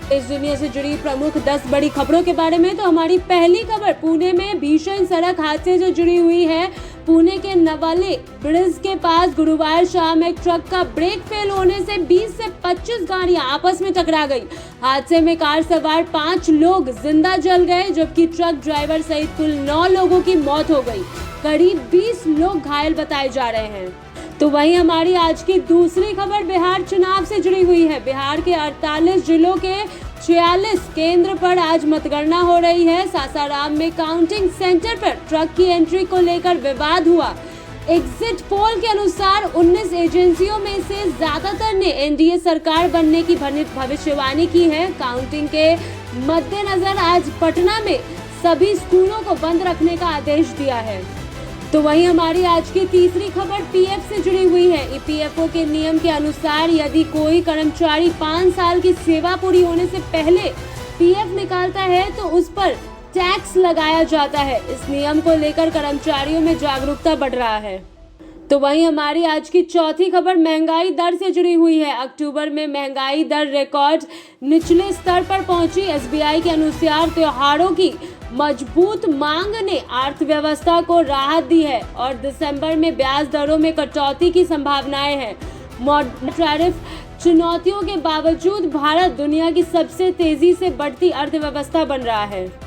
देश दुनिया से जुड़ी प्रमुख 10 बड़ी खबरों के बारे में। तो हमारी पहली खबर पुणे में भीषण सड़क हादसे से जुड़ी हुई है। पुणे के नवाले ब्रिज के पास गुरुवार शाम एक ट्रक का ब्रेक फेल होने से 20 से 25 गाड़ियां आपस में टकरा गई। हादसे में कार सवार 5 लोग जिंदा जल गए, जबकि ट्रक ड्राइवर सहित कुल 9 लोगों की मौत हो गई। करीब 20 लोग घायल बताए जा रहे हैं। तो वहीं हमारी आज की दूसरी खबर बिहार चुनाव से जुड़ी हुई है। बिहार के 48 जिलों के 46 केंद्र पर आज मतगणना हो रही है। सासाराम में काउंटिंग सेंटर पर ट्रक की एंट्री को लेकर विवाद हुआ। एग्जिट पोल के अनुसार 19 एजेंसियों में से ज्यादातर ने एनडीए सरकार बनने की भविष्यवाणी की है। काउंटिंग के मद्देनजर आज पटना में सभी स्कूलों को बंद रखने का आदेश दिया है। तो वहीं हमारी आज की तीसरी खबर पीएफ से जुड़ी हुई है। ईपीएफओ के नियम के अनुसार यदि कोई कर्मचारी 5 साल की सेवा पूरी होने से पहले पीएफ निकालता है तो उस पर टैक्स लगाया जाता है। इस नियम को लेकर कर्मचारियों में जागरूकता बढ़ रहा है। तो वहीं हमारी आज की चौथी खबर महंगाई दर से जुड़ी हुई है। अक्टूबर में महंगाई दर रिकॉर्ड निचले स्तर पर पहुंची। एसबीआई के अनुसार त्योहारों की मजबूत मांग ने अर्थव्यवस्था को राहत दी है और दिसंबर में ब्याज दरों में कटौती की संभावनाएं हैं। टैरिफ चुनौतियों के बावजूद भारत दुनिया की सबसे तेजी से बढ़ती अर्थव्यवस्था बन रहा है।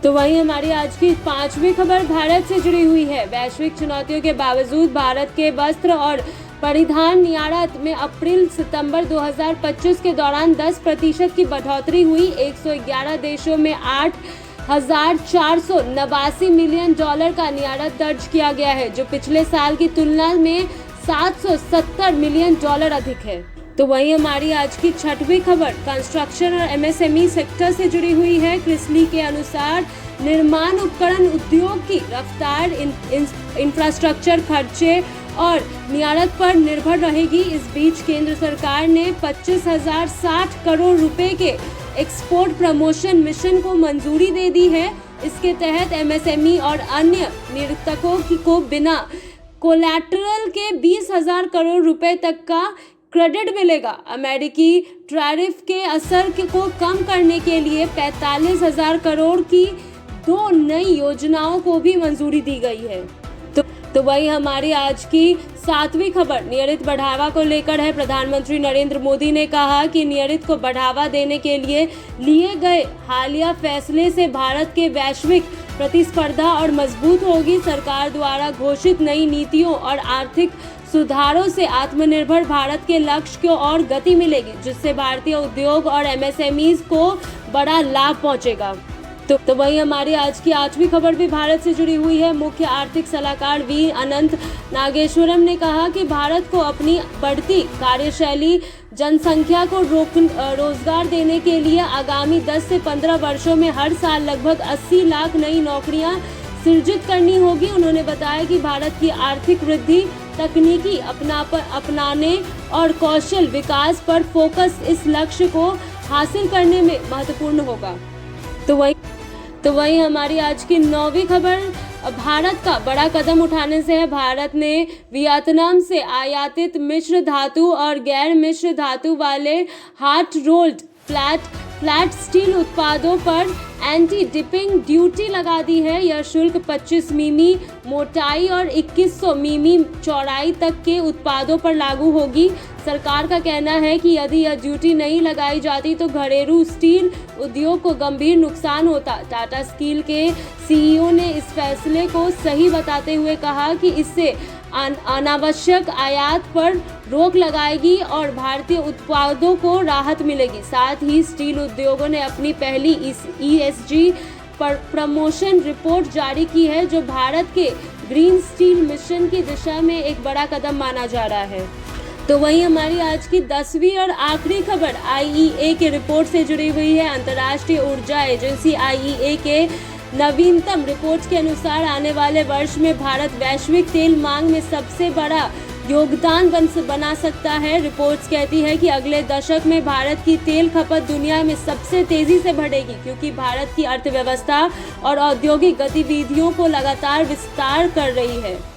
तो वहीं हमारी आज की पांचवी खबर भारत से जुड़ी हुई है। वैश्विक चुनौतियों के बावजूद भारत के वस्त्र और परिधान निर्यात में अप्रैल सितंबर 2025 के दौरान 10% की बढ़ोतरी हुई। 111 देशों में 8,489 मिलियन डॉलर का निर्यात दर्ज किया गया है, जो पिछले साल की तुलना में 770 मिलियन डॉलर अधिक है। तो वहीं हमारी आज की छठवीं खबर कंस्ट्रक्शन और एमएसएमई सेक्टर से जुड़ी हुई है। क्रिसली के अनुसार निर्माण उपकरण उद्योग की रफ्तार इंफ्रास्ट्रक्चर खर्चे और निर्यात पर निर्भर रहेगी। इस बीच केंद्र सरकार ने 25,060 करोड़ रुपए के एक्सपोर्ट प्रमोशन मिशन को मंजूरी दे दी है। इसके तहत एमएसएमई और अन्य निर्यातकों को बिना कोलैटरल के 20,000 करोड़ रुपए तक का क्रेडिट मिलेगा। अमेरिकी टैरिफ के असर को कम करने के लिए 45,000 करोड़ की 2 नई योजनाओं को भी मंजूरी दी गई है। तो वही हमारी आज की 7वीं खबर नियमित बढ़ावा को लेकर है। प्रधानमंत्री नरेंद्र मोदी ने कहा कि नियमित को बढ़ावा देने के लिए गए हालिया फैसले से भारत के वैश्विक प्रतिस्पर्धा और मजबूत होगी। सरकार द्वारा घोषित नई नीतियों और आर्थिक सुधारों से आत्मनिर्भर भारत के लक्ष्य को और गति मिलेगी, जिससे भारतीय उद्योग और एमएसएमईज को बड़ा लाभ पहुंचेगा। तो वही हमारी आज की 8वीं खबर भी भारत से जुड़ी हुई है। मुख्य आर्थिक सलाहकार वी अनंत नागेश्वरम ने कहा कि भारत को अपनी बढ़ती कार्यशैली जनसंख्या को रोजगार देने के लिए आगामी 10 से 15 वर्षों में हर साल लगभग 80 लाख नई नौकरियां सृजित करनी होगी। उन्होंने बताया कि भारत की आर्थिक वृद्धि तकनीकी अपनाने और कौशल विकास पर फोकस इस लक्ष्य को हासिल करने में महत्वपूर्ण होगा। तो वहीं हमारी आज की 9वीं खबर भारत का बड़ा कदम उठाने से है। भारत ने वियतनाम से आयातित मिश्र धातु और गैर मिश्र धातु वाले हॉट रोल्ड फ्लैट स्टील उत्पादों पर एंटी डिपिंग ड्यूटी लगा दी है। यह शुल्क 25 मिमी मोटाई और 2100 मिमी चौड़ाई तक के उत्पादों पर लागू होगी। सरकार का कहना है कि यदि यह ड्यूटी नहीं लगाई जाती तो घरेलू स्टील उद्योग को गंभीर नुकसान होता। टाटा स्टील के सीईओ ने इस फैसले को सही बताते हुए कहा कि इससे अनावश्यक आयात पर रोक लगाएगी और भारतीय उत्पादों को राहत मिलेगी। साथ ही स्टील उद्योगों ने अपनी पहली ईएसजी पर प्रमोशन रिपोर्ट जारी की है, जो भारत के ग्रीन स्टील मिशन की दिशा में एक बड़ा कदम माना जा रहा है। तो वहीं हमारी आज की 10वीं और आखिरी खबर आईईए के रिपोर्ट से जुड़ी हुई है। अंतर्राष्ट्रीय ऊर्जा एजेंसी आईईए के नवीनतम रिपोर्ट के अनुसार आने वाले वर्ष में भारत वैश्विक तेल मांग में सबसे बड़ा योगदान बना सकता है। रिपोर्ट्स कहती है कि अगले दशक में भारत की तेल खपत दुनिया में सबसे तेजी से बढ़ेगी, क्योंकि भारत की अर्थव्यवस्था और औद्योगिक गतिविधियों को लगातार विस्तार कर रही है।